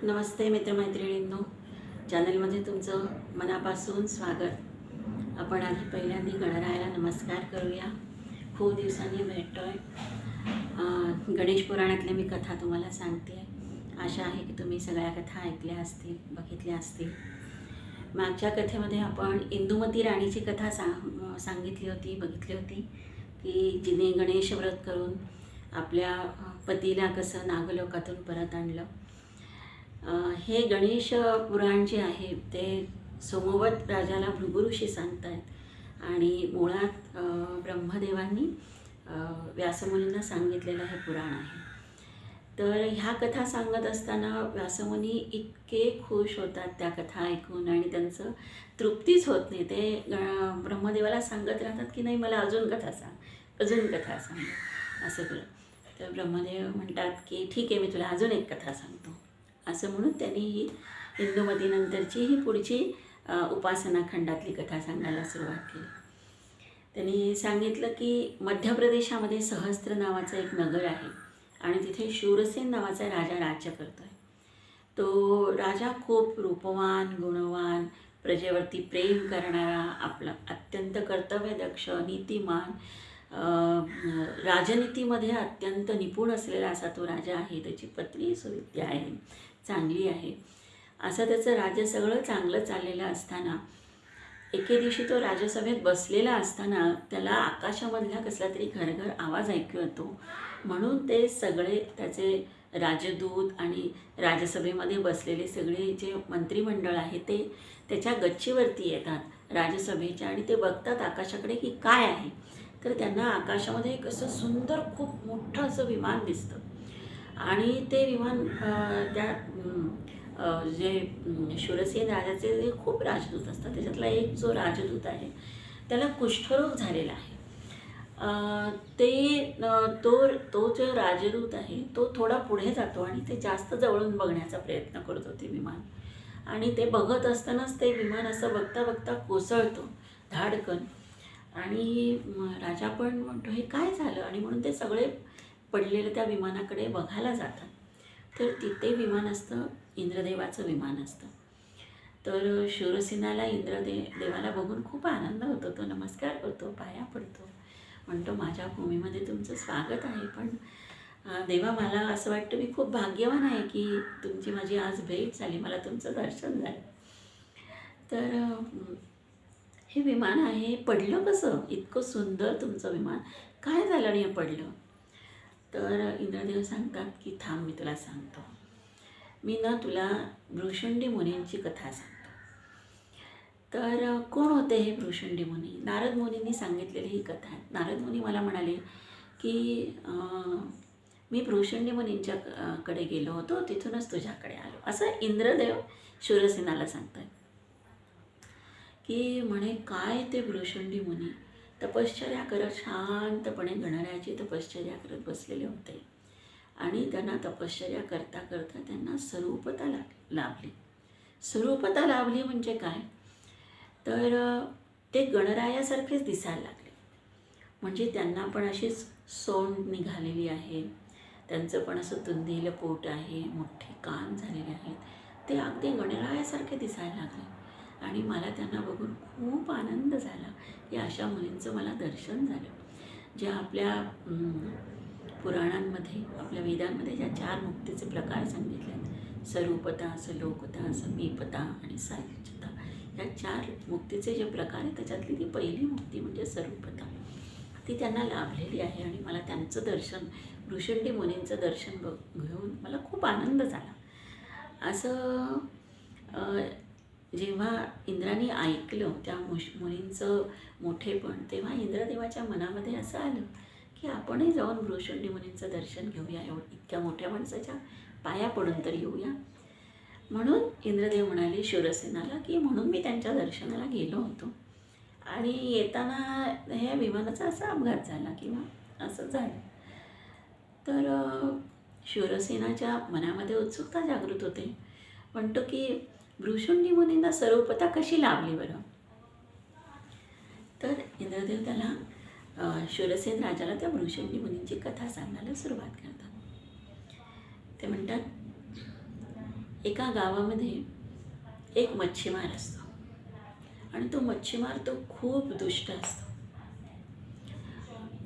नमस्ते मित्रमैत्रिणींनो, चॅनलमध्ये तुमचं मनापासून स्वागत. आपण आधी पहिल्यांदा गणरायाला नमस्कार करूया. खूप दिवसांनी भेटतोय. गणेश पुराणातली मी कथा तुम्हाला सांगते. आशा आहे की तुम्ही सगळ्या कथा ऐकल्या असतील, बघितल्या असतील. मागच्या कथेमध्ये आपण इंदुमती राणीची कथा सांगितली होती, बघितली होती की जिने गणेश व्रत करून आपल्या पतीला कसं नागलोकातून परत आणलं. हे गणेश पुराण जे आहे ते सोमवत राजाला भृगु ऋषी सांगत आहेत आणि मुळात ब्रह्मदेवांनी व्यासमुनींना सांगितलेलं हे पुराण आहे. तर ह्या कथा सांगत असताना व्यासमुनी इतके खुश होतात त्या कथा ऐकून आणि त्यांचं तृप्तीच होत नाही. ते ब्रह्मदेवाला सांगत राहतात की नाही, मला अजून कथा सांग, अजून कथा सांग, असं करू. तर ब्रह्मदेव म्हणतात की ठीक आहे, मी तुला अजून एक कथा सांगतो. असं म्हणून त्यांनी ही इंदुमतीनंतरची ही पुढची उपासना खंडातली कथा सांगायला सुरुवात केली. त्यांनी सांगितलं की मध्य प्रदेशामध्ये सहस्त्र नावाचं एक नगर आहे आणि तिथे शूरसेन नावाचा राजा राज्य करतो आहे. तो राजा खूप रूपवान, गुणवान, प्रजेवरती प्रेम करणारा, आपला अत्यंत कर्तव्यदक्ष, नीतिमान, राजनीतीमध्ये अत्यंत निपुण असलेला असा तो राजा आहे. त्याची पत्नी सुविद्या आहे, चांगली आहे. असं त्याचं राज्य सगळं चांगलं चाललेलं असताना एके दिवशी तो राजसभेत बसलेला असताना त्याला आकाशामधला कसला तरी घरघर आवाज ऐकू येतो. म्हणून ते सगळे त्याचे राजदूत आणि राजसभेमध्ये बसलेले सगळे जे मंत्रिमंडळ आहे ते त्याच्या गच्चीवरती येतात राजसभेच्या आणि ते बघतात आकाशाकडे की काय आहे. तर त्यांना आकाशामध्ये एक असं सुंदर खूप मोठं असं विमान दिसतं आणि ते विमान त्या जे शूरसेन राजाचे जे खूप राजदूत असतात त्याच्यातला एक जो राजदूत आहे त्याला कुष्ठरोग झालेला आहे. तो जो राजदूत आहे तो थोडा पुढे जातो आणि ते जास्त जवळून बघण्याचा प्रयत्न करतो ते विमान. आणि ते बघत असतानाच ते विमान असं बघता बघता कोसळतो धाडकन. आणि राजा पण म्हणतो हे काय झालं, आणि म्हणून ते सगळे पडलेलं त्या विमानाकडे बघायला जातात. तर तिथे विमान असतं इंद्रदेवाचं विमान असतं. तर शूरसेनाला देवाला बघून खूप आनंद होतो. तो नमस्कार करतो, पाया पडतो, म्हणतो माझ्या भूमीमध्ये तुमचं स्वागत आहे. पण देवा, मला असं वाटतं मी खूप भाग्यवान आहे की तुमची माझी आज भेट झाली, मला तुमचं दर्शन झालं. तर हे विमान आहे पडलं कसं, इतकं सुंदर तुमचं विमान, काय झालं आणि हे पडलं. तर इंद्रदेव सांगतात की थांब, मी तुला सांगतो. मी ना तुला भृशुंडी मुनींची कथा सांगतो. तर कोण होते हे भृशुंडी मुनी? नारद मुनींनी सांगितलेली ही कथा आहे. नारद मुनी मला म्हणाले की मी भृशुंडी मुनींच्या कडे गेलो होतो, तिथूनच तुझ्याकडे आलो, असं इंद्रदेव शूरसेनाला सांगतात. की म्हणे काय ते भृशुंडी मुनी तपश्चर्या करत शांतपणे गणरायाची तपश्चर्या करत बसलेले होते आणि त्यांना तपश्चर्या करता करता त्यांना स्वरूपता लाभली. स्वरूपता लाभली म्हणजे काय, तर ते गणरायासारखेच दिसायला लागले. म्हणजे त्यांना पण अशीच सोंड निघालेली आहे, त्यांचं पण असं तुंदीलं पोट आहे, मोठे कान झालेले आहेत, ते अगदी गणरायासारखे दिसायला लागले. आणि मला त्यांना बघून खूप आनंद झाला की अशा मुलींचं मला दर्शन झालं. ज्या आपल्या पुराणांमध्ये, आपल्या वेदांमध्ये ज्या 4 मुक्तीचे प्रकार सांगितले आहेत, स्वरूपता, सलोकता, समीपता आणि सायुज्यता, या 4 मुक्तीचे जे प्रकार आहेत त्याच्यातली ती पहिली मुक्ती म्हणजे स्वरूपता, ती त्यांना लाभलेली आहे. आणि मला त्यांचं दर्शन, भृशुंडी मुनींचं दर्शन घेऊन मला खूप आनंद झाला. असं जेव्हा इंद्राने ऐकलं त्या मुनींचं मोठेपण, तेव्हा इंद्रदेवाच्या मनामध्ये असं आलं की आपणही जाऊन भृशुंडी मुनींचं दर्शन घेऊया, इतक्या मोठ्या माणसाच्या पाया पडून तर येऊया. म्हणून इंद्रदेव म्हणाले शूरसेनाला की म्हणून मी त्यांच्या दर्शनाला गेलो होतो आणि येताना ह्या विमानाचा असा अपघात झाला किंवा असं झालं. तर शूरसेनाच्या मनामध्ये उत्सुकता जागृत होते. म्हणतो की भृशुंडी मुनींना स्वरूपता कशी लाभली बरं. तर इंद्रदेव त्याला शूरसेन राजाला त्या भृशुंडी मुनींची कथा सांगायला सुरुवात करतात. ते म्हणतात एका गावामध्ये एक मच्छीमार असतो आणि तो मच्छीमार तो खूप दुष्ट असतो.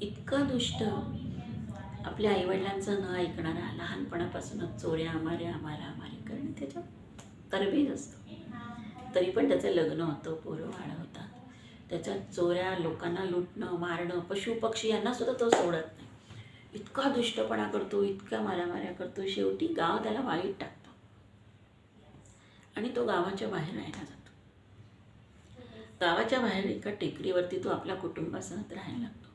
इतका दुष्ट, आपल्या आईवडिलांचं न ऐकणारा, लहानपणापासूनच चोऱ्या मारामारी करणं त्याच्या तरबेज असतो. तरी पण त्याचं लग्न होतं, पोरं बाळं होतात. त्याच्या चोऱ्या, लोकांना लुटणं, मारणं, पशु पक्षी यांना सुद्धा तो सोडत नाही. इतका दुष्टपणा करतो, इतक्या मारामाऱ्या करतो, शेवटी गाव त्याला वाळीत टाकतो आणि तो गावाच्या बाहेर राहायला जातो. गावाच्या बाहेर एका टेकडीवरती तो आपल्या कुटुंबासह राहायला लागतो.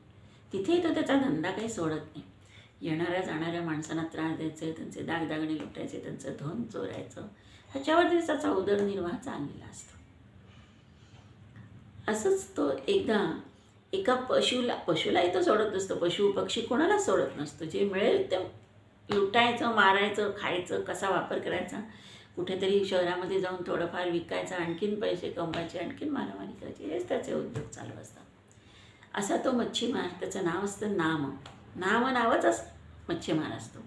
तिथेही तो त्याचा धंदा काही सोडत नाही. येणाऱ्या जाणाऱ्या माणसांना त्रास द्यायचे, त्यांचे दागदागिने लुटायचे, त्यांचं धन चोरायचं, ह्याच्यावरती त्याचा उदरनिर्वाह चाललेला असतो. असंच तो एकदा एका पशुलाही तो सोडत नसतो. पशु पक्षी कोणाला सोडत नसतो. जे मिळेल ते लुटायचं, मारायचं, खायचं, कसा वापर करायचा, कुठेतरी शहरामध्ये जाऊन थोडंफार विकायचं, आणखीन पैसे कमवायचे, आणखीन मारामारी करायची, हेच त्याचे उद्योग चालू असतात. असा तो मच्छीमार, त्याचं नाव असतं नावच मच्छीमार असतो.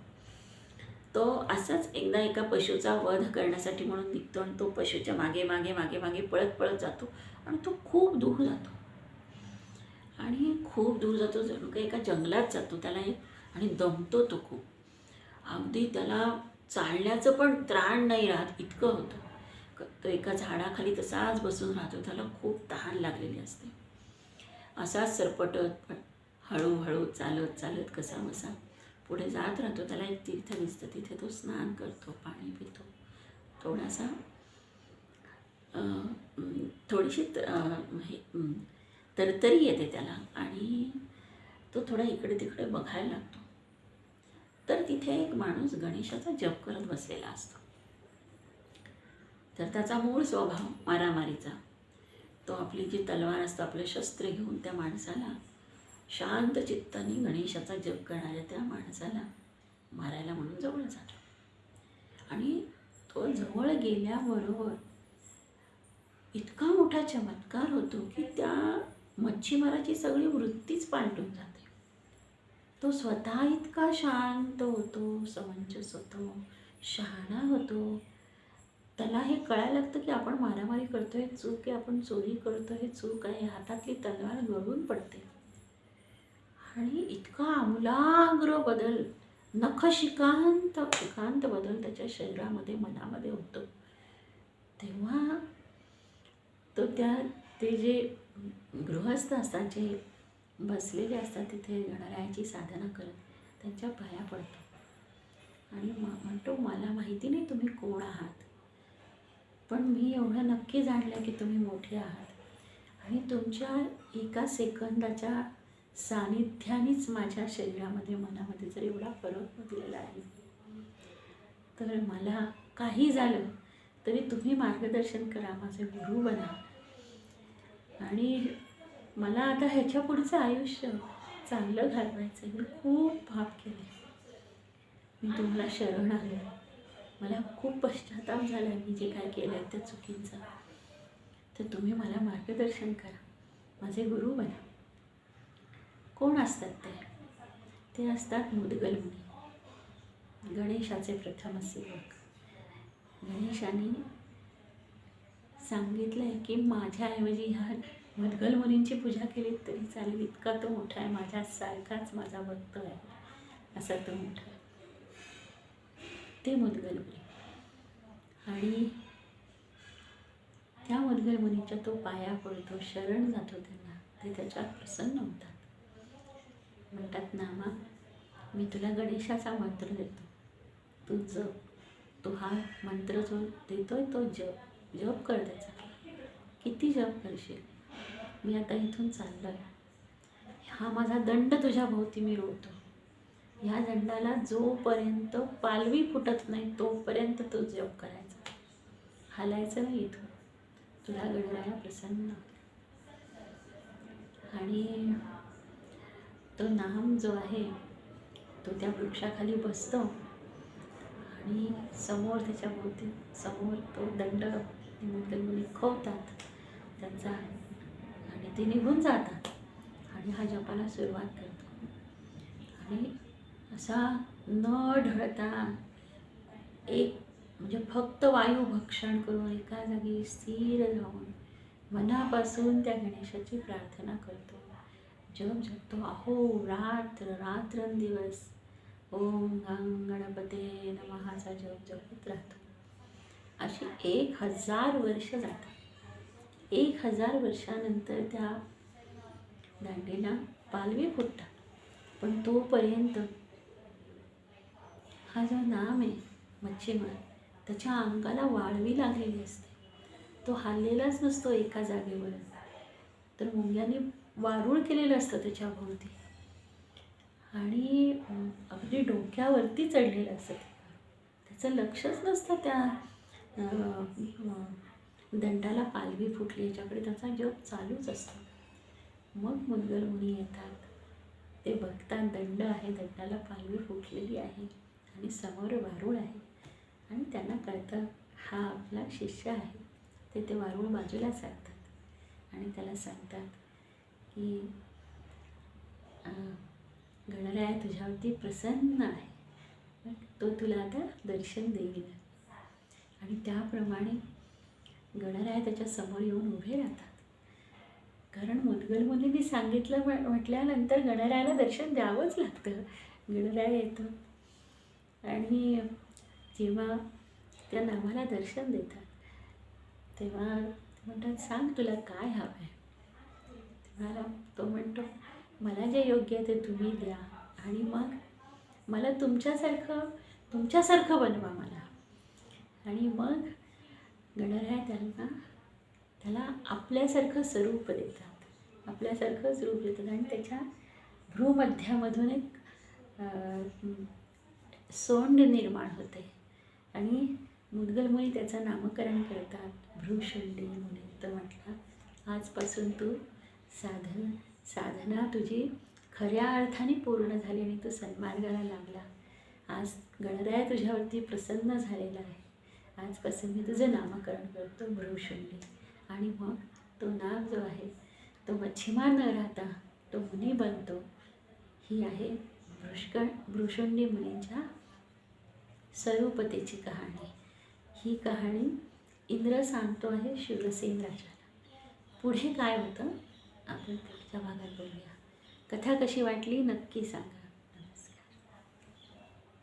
तो असाच एकदा एका पशुचा वध करण्यासाठी म्हणून निघतो आणि तो पशुच्या मागे मागे मागे मागे पळत जातो आणि तो खूप दूर जातो जणू काही एका जंगलात जातो त्याला आणि दमतो तो खूप. अगदी त्याला चालण्याचं पण त्राण नाही राहत, इतकं होतं. तो एका झाडाखाली तसाच बसून राहतो. त्याला खूप तहान लागलेली असते. असाच सरपटत हळूहळू चालत कसाबसा पुढे जात राहतो. त्याला एक तीर्थ दिसतं, तिथे तो स्नान करतो, पाणी पितो. थोडासा थोडीशी तरतरी येते त्याला आणि तो थोडा इकडे तिकडे बघायला लागतो. तर तिथे एक माणूस गणेशाचा जप करत बसलेला असतो. तर त्याचा मूळ स्वभाव मारामारीचा. तो आपली जी तलवार असतो, आपलं शस्त्र घेऊन त्या माणसाला, शांत चित्ताने गणेशाचा जप करणाऱ्या त्या माणसाला मारायला म्हणून जवळ जातो. आणि तो जवळ गेल्याबरोबर इतका मोठा चमत्कार होतो की त्या मच्छीमाराची सगळी वृत्तीच पालटून जाते. तो स्वतः इतका शांत होतो, समंजस होतो, शहाणा होतो. त्याला हे कळायला लागतं की आपण मारामारी करतोय चूक आहे, आपण चोरी करतोय चूक आहे. हातातली तलवार गळून पडते आणि इतका आमूलाग्र बदल, नखशिखांत बदल त्याच्या शरीरामध्ये, मनामध्ये होतो. तेव्हा तो ते जे गृहस्थ असतात, जे बसलेले असतात तिथे गणरायाची साधना करत, त्यांच्या पाया पडतो आणि म्हणतो, मला माहिती नाही तुम्ही कोण आहात, पण मी एवढं नक्की जाणलं की तुम्ही मोठे आहात आणि तुमच्या एका सेकंदाच्या सानिध्यानेच माझ्या शरीरामध्ये, मनामध्ये जर एवढा फरक बदललेला आहे, तर मला काही झालं तरी तुम्ही मार्गदर्शन करा, माझे गुरु बना आणि मला आता ह्याच्या पुढचं आयुष्य चांगलं घालवायचं आहे. मी खूप पाप केले, मी तुम्हाला शरण आले, मला खूप पश्चाताप झाला मी जे काय केलं आहे त्या चुकीचं, तर तुम्ही मला मार्गदर्शन करा, माझे गुरु बना. कोण असतात ते असतात मुद्गल मुनी, गणेशाचे प्रथम सेवक. गणेशाने सांगितलं आहे की माझ्याऐवजी ह्या मुद्गल मुनींची पूजा केली तरी चालेल, इतका तो मोठा आहे, माझ्यासारखाच माझा भक्त आहे, असा तो मोठा आहे. ते मुद्गल मुनी आणि त्या मुद्गल मुनीच्या तो पाया पडतो, शरण जातो त्यांना. ते त्याच्यात प्रसन्न होतात. म्हणतात, नामा, मी तुला गणेशाचा मंत्र देतो, तू जप. तो हा मंत्र जो देतोय तो जप कर त्याचा. किती जप करशील? मी आता इथून चाललो आहे, हा माझा दंड तुझ्या भोवती मी रोवतो. ह्या दंडाला जोपर्यंत पालवी फुटत नाही तोपर्यंत तो जप करायचा, हालायचं नाही इथून. तुला गणराया प्रसन्न. आणि तो नाम जो आहे तो त्या वृक्षाखाली बसतो आणि समोर त्याच्या भोवती तो दंड मुद्गल मुनी खोवतात त्यांचा आणि ते निघून जातात आणि हा जपाला सुरुवात करतो. आणि असा न ढळता एक म्हणजे फक्त वायू भक्षण करून एका जागी स्थिर राहून मनापासून त्या गणेशाची प्रार्थना करतो, जप जपतो, अहोरात्र रात्रंदिवस ओम गं गणपते नमः असा जप जपत राहतो. अशी 1000 वर्ष जातात. 1000 वर्षानंतर त्या दांडीला पालवी फुटतात. पण तोपर्यंत हा जो नाम आहे मच्छीमार, त्याच्या अंगाला वाळवी लागलेली असते. तो हललेलाच नसतो एका जागेवर. तर मुंग्यांनी वारूळ केलेलं असतं त्याच्या भोवती आणि अगदी डोक्यावरती चढलेलं असतं. त्याचं लक्षच नसतं त्या दंडाला पालवी फुटली याच्याकडे. त्याचा जप चालूच असतो. मग मुद्गल मुनी येतात. ते बघतात दंड आहे, दंडाला पालवी फुटलेली आहे आणि समोर वारूळ आहे आणि त्यांना कळतं हा आपला शिष्य आहे. ते वारूळ बाजूला सांगतात आणि त्याला सांगतात की गणराया तुझ्यावरती प्रसन्न आहे, तो तुला आता दर्शन देईल. आणि त्याप्रमाणे गणराया त्याच्या समोर येऊन उभे राहतात. कारण मुद्गल मुनींनी सांगितलं म्हटल्यानंतर गणरायाला दर्शन द्यावंच लागतं. गणराया येतो आणि जेव्हा त्या नावाला दर्शन देतात तेव्हा म्हणतात सांग तुला काय हवं आहे. तेव्हा तो म्हणतो मला जे योग्य आहे ते तुम्ही द्या आणि मग मला तुमच्यासारखं बनवा मला. आणि मग गणराया त्याला आपल्यासारखं स्वरूप देतात. आपल्यासारखंच रूप देतात आणि त्याच्या भ्रूमध्यामधून एक सोंड निर्माण होते आणि मुद्गल मुनी त्याचं नामकरण करतात भ्रूशुंडी म्हणून. तर म्हटलं आजपासून तू साधना तुझी खऱ्या अर्थाने पूर्ण झाली आणि तू सन्मार्गाला लागला. आज गणराया तुझ्यावरती प्रसन्न झालेला आहे. आजपासून मी तुझं नामकरण करतो भ्रूशुंडी. आणि मग तो नाग जो आहे तो मच्छीमार न राहता तो मुनी बनतो. ही आहे भ्रूशुंडी मुनींच्या स्वरूपतेची कहाणी. ही कहाणी इंद्र सांगतो आहे शूरसेन राजाला. पुढे काय होतं आपण पुढच्या भागात बोलूया. कथा कशी वाटली नक्की सांगा.